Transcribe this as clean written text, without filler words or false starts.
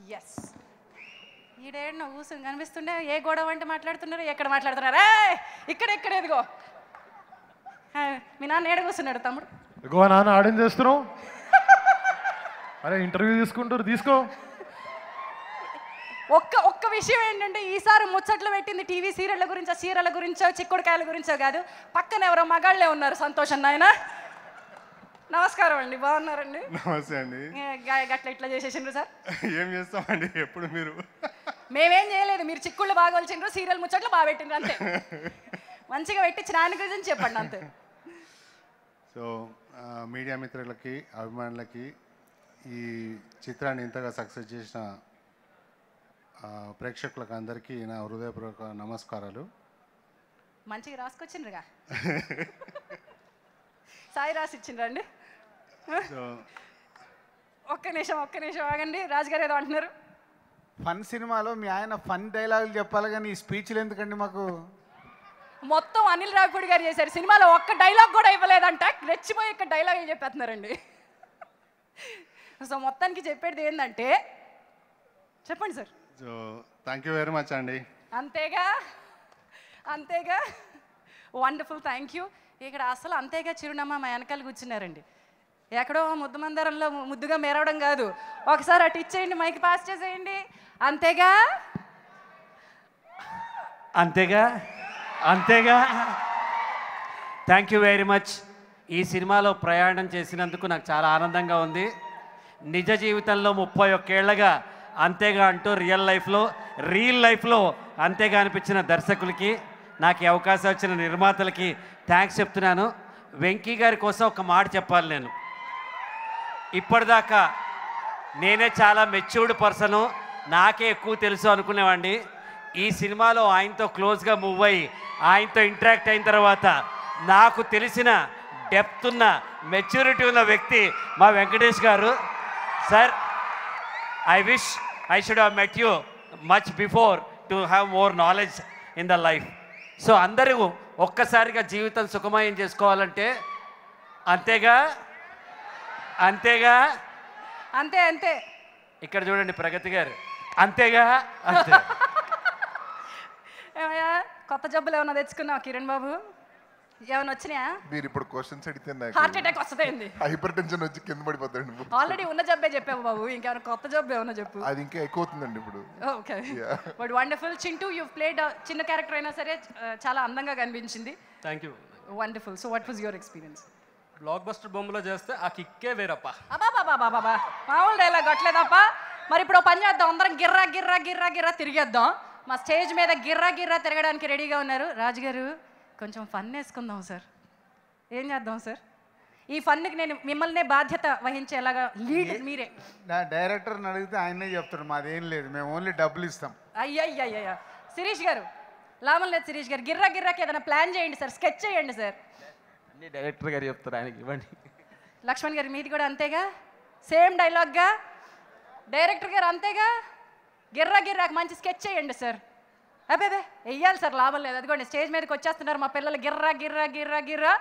yes ఈడేడు కూర్చొని కనిపిస్తుండే ఏ గొడవ అంటే మాట్లాడుతున్నారు ఎక్కడ మాట్లాడుతున్నారు ఇక్కడ ఎదిగో మీ నాన్న ఏడ కూర్చున్నాడు తమ్ముడు ఎగో నాన్న ఆడేం చేస్తున్నావు అరే ఇంటర్వ్యూ తీసుకుంటారు తీసుకో ఒక్క విషయం ఏంటంటే ఈసారి ముచ్చట్లు పెట్టింది టీవీ సీరియళ్ళ గురించో సీరియళ్ళ గురించో చిక్కుడుకాయల గురించో కాదు పక్కన ఎవరో మగాళ్ళే ఉన్నారు సంతోషం నాయన నమస్కారం అండి బాగున్నారండి నమస్తే అండి గట్ల ఇట్లా చేసేసిండ్రు సార్ ఏం చేస్తామండి ఎప్పుడు మీరు మేమేం చేయలేదు మీరు చిక్కుళ్ళు బాగా వచ్చిండ్రు సీరియల్ ముచ్చట్లు బాగా పెట్టిండ్రు అంతే మంచిగా పెట్టించిన ఆయన గురించి చెప్పండి అంతే సో మీడియా మిత్రులకి అభిమానులకి ఈ చిత్రాన్ని ఇంతగా సక్సెస్ చేసిన ప్రేక్షకులకు అందరికీ నా హృదయపూర్వక నమస్కారాలు మంచిగా రాసుకొచ్చిండ్రుగా సాయి రాసి ఇచ్చిండ్రండి ఒక్క నిమిషం ఆగండి రాజుగారు ఏదో అంటున్నారు ఫన్ సినిమాలో మీ ఆయన ఫన్ డైలాగులు చెప్పాలి కానీ ఈ స్పీచ్లు ఎందుకండి మాకు మొత్తం అనిల్ రావిపూడి గారు చేశారు సినిమాలో ఒక్క డైలాగ్ కూడా ఇవ్వలేదంట రెచ్చిపోయి ఇక్కడ డైలాగ్ చెప్పేస్తున్నారండి సో మొత్తానికి చెప్పేది ఏంటంటే చెప్పండి sir so thank you very much అండి అంతేగా వండర్ఫుల్ థ్యాంక్ యూ ఇక్కడ అసలు అంతేగా చిరునమ్మ మా వెనకాల కూర్చున్నారండి ఎక్కడో ముద్దు మందరంలో ముద్దుగా మెరవడం కాదు ఒకసారి అటు ఇచ్చేయండి మైక్ పాస్ చేసేయండి అంతేగా థ్యాంక్ యూ వెరీ మచ్ ఈ సినిమాలో ప్రయాణం చేసినందుకు నాకు చాలా ఆనందంగా ఉంది నిజ జీవితంలో 31 ఏళ్లగా అంతేగా అంటూ రియల్ లైఫ్లో అంతేగా అనిపించిన దర్శకులకి నాకు ఈ అవకాశం వచ్చిన నిర్మాతలకి థ్యాంక్స్ చెప్తున్నాను వెంకీ గారి కోసం ఒక మాట చెప్పాలి నేను ఇప్పటిదాకా నేనే చాలా మెచ్యూర్డ్ పర్సను నాకే ఎక్కువ తెలుసు అనుకునేవాడిని ఈ సినిమాలో ఆయనతో క్లోజ్గా మూవ్ అయ్యి ఆయనతో ఇంటరాక్ట్ అయిన తర్వాత నాకు తెలిసిన డెప్త్ ఉన్న మెచ్యూరిటీ ఉన్న వ్యక్తి మా వెంకటేష్ గారు sir I wish I should have met you much before to have more knowledge in the life so అందరూ ఒక్కసారిగా జీవితం సుఖమయం చేసుకోవాలంటే అంతేగా అంతే ఇక్కడ చూడండి ప్రగతి గారు అంతేగా అంతే ఏమయ్యా కొత్త జబ్బులు ఏమైనా తెచ్చుకున్నావు కిరణ్ బాబు ఏమైనా వచ్చినాయా మీరు ఇప్పుడు క్వశ్చన్స్ అడిగితే హార్ట్ అటాక్ వస్తుంది హైపర్ టెన్షన్ వచ్చి కింద పడిపోతాడు ఆల్రెడీ ఉన్న జబ్బే చెప్పావు బాబు ఇంకేమైనా కొత్త జబ్బు ఏమైనా చెప్పు అది ఇంకా ఎక్కువ అవుతుందండి ఇప్పుడు okay but wonderful Chintu you played చిన్న క్యారెక్టర్ అయినా సరే చాలా అందంగా కనిపించింది thank you wonderful so what was your experience block buster బొమ్మలో చేస్తే ఆ కిక్కే వేరప్ప అబాబాబాబాబా మామూలు డైలాగ్ కొట్టలేదప్ప మరి ఇప్పుడు పని చేద్దాం అందరం గిర్రా తిరిగేద్దాం మా స్టేజ్ మీద గిర్రా తిరగడానికి రెడీగా ఉన్నారు రాజుగారు కొంచెం ఫన్ వేసుకుందాం సార్ ఏం చేద్దాం సార్ ఈ ఫన్కి నేను మిమ్మల్నే బాధ్యత వహించేలాగా లీడ్ మీరే నా డైరెక్టర్ని అడిగితే ఆయనే చెప్తాడు మాదేం లేదు మేము ఓన్లీ డబ్బులు ఇస్తాం అయ్యయ్యయ్యా శిరీష్ గారు లాభం లేదు శిరీష్ గారు గిర్రాకి ఏదైనా ప్లాన్ చేయండి సార్ స్కెచ్ చేయండి సార్ అన్ని డైరెక్టర్ గారు చెప్తారు ఆయనకి ఇవ్వండి లక్ష్మణ్ గారు మీది కూడా అంతేగా సేమ్ డైలాగ్గా డైరెక్టర్ గారు అంతేగా గిర్రాకి మంచి స్కెచ్ చేయండి సార్ అబ్బే వెయ్యాలి సార్ లాభం లేదు అదిగోండి స్టేజ్ మీదకి వచ్చేస్తున్నారు మా పిల్లలు గిర్రా